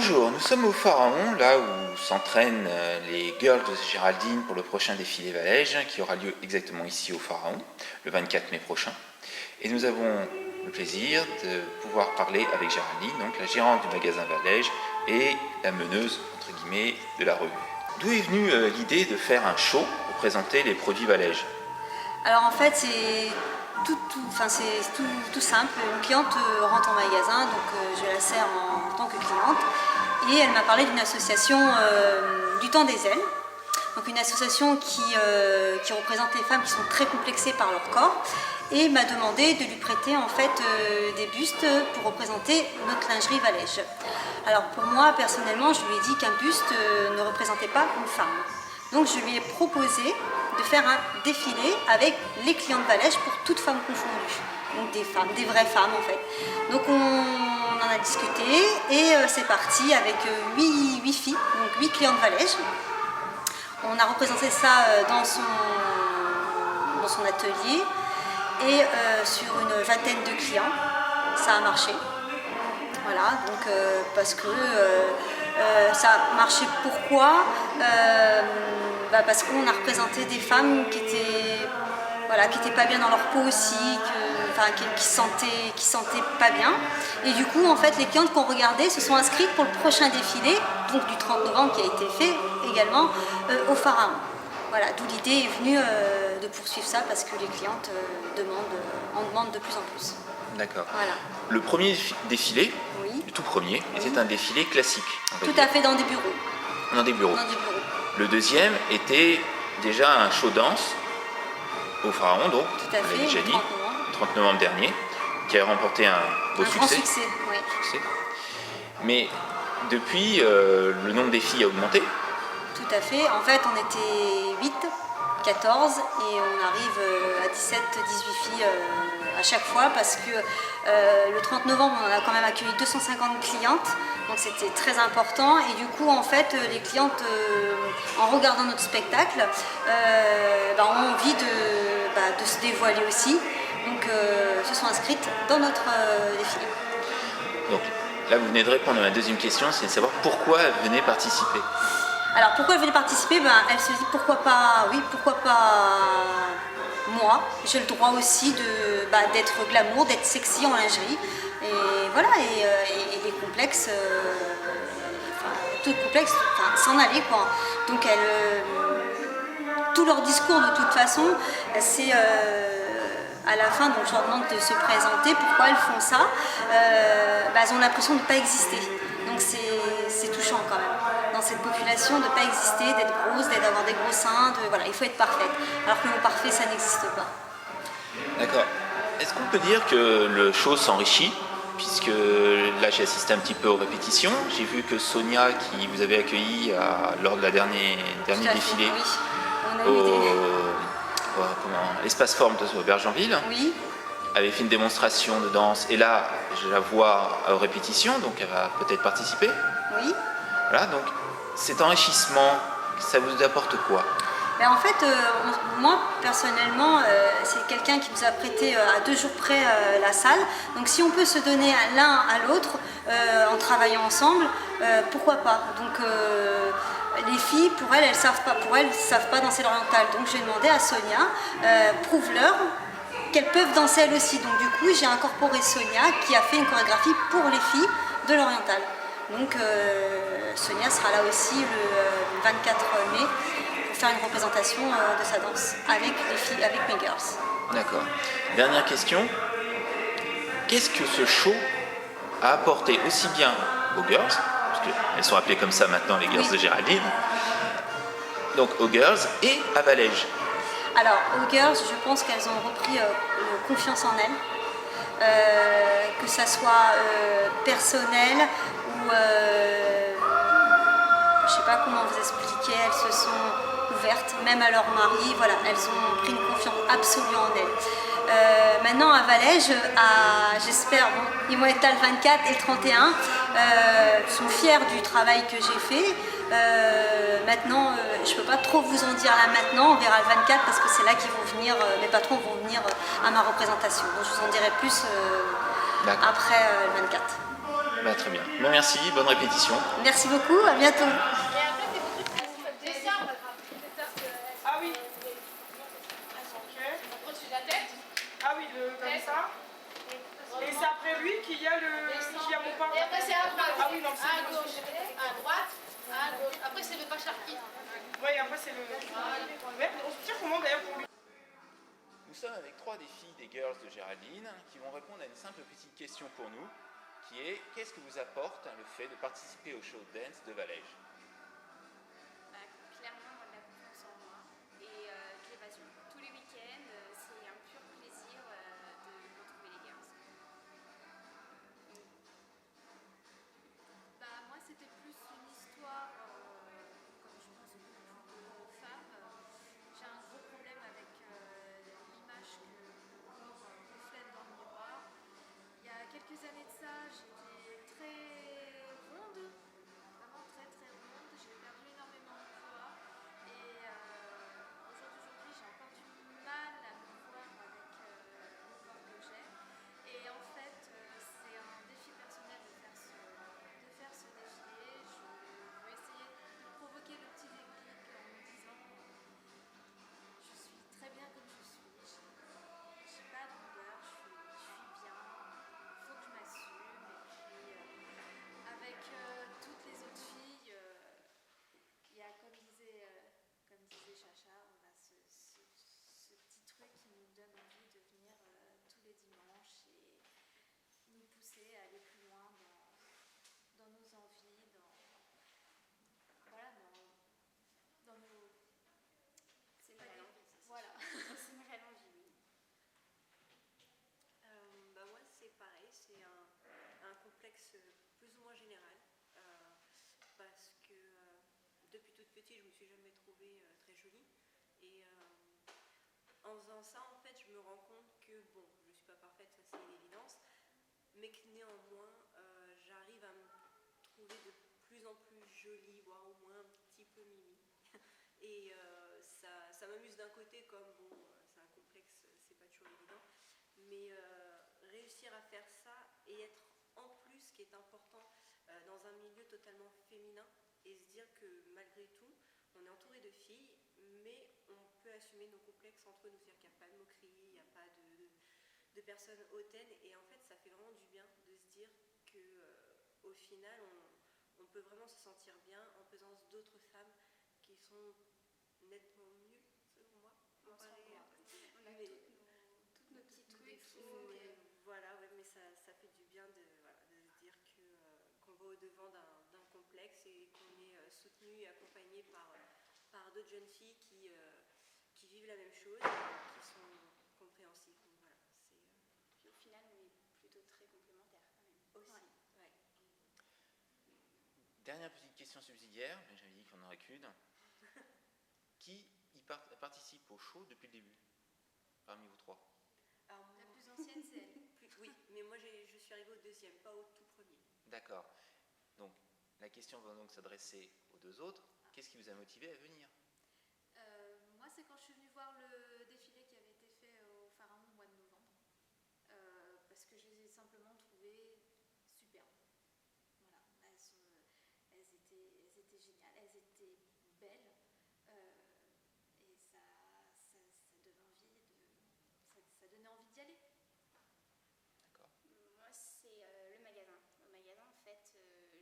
Bonjour, nous sommes au Pharaon, là où s'entraînent les Girls de Géraldine pour le prochain défilé Valège, qui aura lieu exactement ici au Pharaon, le 24 mai prochain. Et nous avons le plaisir de pouvoir parler avec Géraldine, donc la gérante du magasin Valège et la meneuse, entre guillemets, de la revue. D'où est venue l'idée de faire un show pour présenter les produits Valège? Alors en fait, c'est tout simple. Une cliente rentre en magasin, donc je la sers en tant que cliente. Et elle m'a parlé d'une association du Temps des Ailes. Donc une association qui représente les femmes qui sont très complexées par leur corps. Et m'a demandé de lui prêter en fait des bustes pour représenter notre lingerie Valège. Alors pour moi, personnellement, je lui ai dit qu'un buste ne représentait pas une femme. Donc je lui ai proposé de faire un défilé avec les clientes Valège pour toutes femmes confondues. Donc des femmes, des vraies femmes en fait. Donc on en a discuté et c'est parti avec 8 filles, donc 8 clientes Valège. On a représenté ça dans son atelier et sur une vingtaine de clients. Ça a marché. Voilà, donc parce que ça a marché. Pourquoi parce qu'on a représenté des femmes qui étaient pas bien dans leur peau aussi, qui se sentaient pas bien. Et du coup, en fait, les clientes qu'on regardait se sont inscrites pour le prochain défilé, donc du 30 novembre qui a été fait également au Pharaon. Voilà, d'où l'idée est venue de poursuivre ça parce que les clientes en demandent de plus en plus. D'accord. Voilà. Le premier défilé, oui. le tout premier, était un défilé classique. Tout à fait, dans des bureaux. Dans des bureaux. Dans des bureaux. Le deuxième était déjà un show danse au Pharaon, donc, tout à on fait, l'a déjà dit, 30 novembre dernier, qui a remporté un beau grand succès. Oui. Mais depuis, le nombre des filles a augmenté. Tout à fait. En fait, on était 8, 14 et on arrive à 17, 18 filles à chaque fois parce que le 30 novembre, on a quand même accueilli 250 clientes. Donc c'était très important et du coup en fait les clientes en regardant notre spectacle ont envie de se dévoiler aussi, donc se sont inscrites dans notre défilé. Donc là vous venez de répondre à ma deuxième question, c'est de savoir pourquoi elles venaient participer. Alors pourquoi elles venaient participer? Elle se dit pourquoi pas moi, j'ai le droit aussi d'être glamour, d'être sexy en lingerie. Et voilà, et les complexes, tout complexe, s'en aller quoi. Donc tout leur discours de toute façon, c'est à la fin, donc je leur demande de se présenter, pourquoi elles font ça. Elles ont l'impression de ne pas exister. Donc c'est touchant quand même. Dans cette population, de ne pas exister, d'être grosse, d'avoir des gros seins, voilà, il faut être parfaite. Alors que le mot parfait, ça n'existe pas. D'accord. Est-ce qu'on peut dire que le show s'enrichit? Puisque là j'ai assisté un petit peu aux répétitions, j'ai vu que Sonia, qui vous avait accueilli lors de la dernier défilé à l'espace Forme de Bergenville, oui. avait fait une démonstration de danse et là je la vois aux répétitions, donc elle va peut-être participer. Oui. Voilà, donc cet enrichissement, ça vous apporte quoi? En fait, moi personnellement, c'est quelqu'un qui nous a prêté à 2 jours près la salle. Donc si on peut se donner l'un à l'autre en travaillant ensemble, pourquoi pas? Donc les filles, pour elles savent pas danser l'oriental. Donc j'ai demandé à Sonia, prouve-leur qu'elles peuvent danser elles aussi. Donc du coup, j'ai incorporé Sonia qui a fait une chorégraphie pour les filles de l'oriental. Donc Sonia sera là aussi le 24 mai. Faire une représentation de sa danse avec les filles, avec mes girls. D'accord. Dernière question. Qu'est-ce que ce show a apporté aussi bien aux girls, parce qu'elles sont appelées comme ça maintenant les girls de Géraldine, donc aux girls et à Valège? Alors aux girls, je pense qu'elles ont repris confiance en elles, que ça soit personnel ou je sais pas comment vous expliquer, elles se sont ouvertes, même à leur mari, voilà, elles ont pris une confiance absolue en elles. Maintenant à Valège, j'espère, ils vont être là le 24 et le 31, sont fiers du travail que j'ai fait. Maintenant, je ne peux pas trop vous en dire là maintenant, on verra le 24 parce que c'est là qu'ils vont venir, mes patrons vont venir à ma représentation. Donc je vous en dirai plus après le 24. Bah, très bien. Bah, merci, bonne répétition. Merci beaucoup, à bientôt. Ah oui. Ok. Ah oui, comme ça. Et c'est après lui qu'il y a mon pain. Et après c'est à droite. Ah oui, non, c'est à gauche, à droite, à gauche. Après c'est le pacharki. Oui, après c'est le... Ouais, on se tire comment d'ailleurs pour lui? Nous sommes avec 3 des filles des Girls de Géraldine qui vont répondre à une simple petite question pour nous, qui est qu'est-ce que vous apporte le fait de participer au show de dance de Valège? Clairement, de la confiance en moi et de l'évasion. Tous les week-ends, c'est un pur plaisir de retrouver les girls. Moi, c'était plus une histoire, comme je pense beaucoup de femmes. J'ai un gros problème avec l'image que le corps reflète dans le miroir. Il y a quelques années de ça, j'étais très ronde, vraiment très très ronde. J'ai perdu énormément de poids et aujourd'hui j'ai encore du mal à me voir avec le corps que j'ai. Et en fait, c'est un défi personnel de faire ce défilé. Je veux essayer de provoquer le petit déclic en me disant je suis très bien comme je suis. J'ai pas de rigueur, je suis bien. Il faut que je m'assume. Et puis, avec toutes les autres filles, il y a, comme disait Chacha, on a ce petit truc qui nous donne envie de venir tous les dimanches et nous pousser à aller plus loin dans nos envies, dans nos... C'est une réelle envie, ça. Voilà, c'est une réelle envie, oui. Moi c'est pareil, c'est un complexe plus ou moins général parce que depuis toute petite je me suis jamais trouvée très jolie et en faisant ça en fait je me rends compte que bon je suis pas parfaite, ça c'est une évidence, mais que néanmoins j'arrive à me trouver de plus en plus jolie, voire au moins un petit peu mimi. Et ça m'amuse d'un côté comme bon c'est un complexe, c'est pas toujours évident, mais réussir à faire ça et être en plus, ce qui est important, dans un milieu totalement féminin et se dire que malgré tout, on est entouré de filles, mais on peut assumer nos complexes entre nous, c'est-à-dire qu'il n'y a pas de moquerie, il n'y a pas de personnes hautaines et en fait ça fait vraiment du bien de se dire que au final on peut vraiment se sentir bien en présence d'autres femmes qui sont nettement mieux selon moi. On a toutes nos petits trucs. Voilà, ouais, mais ça fait du bien de se dire qu'on va au-devant d'un complexe et qu'on est soutenu et accompagné par d'autres jeunes filles qui vivent la même chose et qui sont compréhensibles. Donc, voilà, Puis au final, on est plutôt très complémentaires quand même. Aussi, ouais. Dernière petite question subsidiaire, mais j'avais dit qu'on n'en aurait qu'une. Qui participe au show depuis le début, parmi vous 3? Alors, La plus ancienne, c'est elle. Oui, mais moi je suis arrivée au deuxième, pas au tout premier. D'accord. Donc, la question va donc s'adresser aux 2 autres. Qu'est-ce qui vous a motivé à venir? Moi, c'est quand je suis venue voir le défilé qui avait été fait au Pharaon au mois de novembre. Parce que je les ai simplement trouvées superbes. Voilà, elles étaient géniales, elles étaient belles. Et ça donnait envie d'y aller. D'accord. Moi, c'est le magasin. Au magasin, en fait,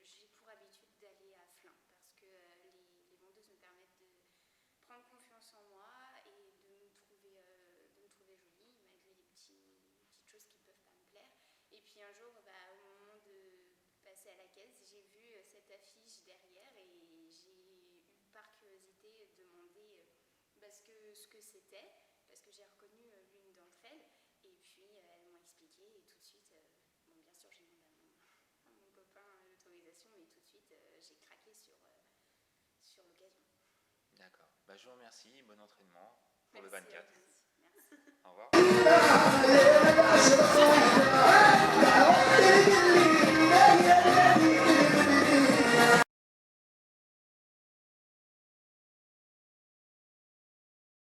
j'ai pour habitude d'aller à Flins parce que les vendeuses me permettent de prendre confiance en moi et de me trouver jolie malgré les petites choses qui ne peuvent pas me plaire. Et puis un jour, au moment de passer à la caisse, j'ai vu cette affiche derrière et j'ai eu par curiosité demandé ce que c'était parce que j'ai reconnu l'une d'entre elles et puis elles m'ont expliqué et tout de suite, bien sûr j'ai demandé à mon copain l'autorisation mais tout de suite j'ai craqué sur l'occasion. D'accord. Je vous remercie, bon entraînement pour Merci le 24.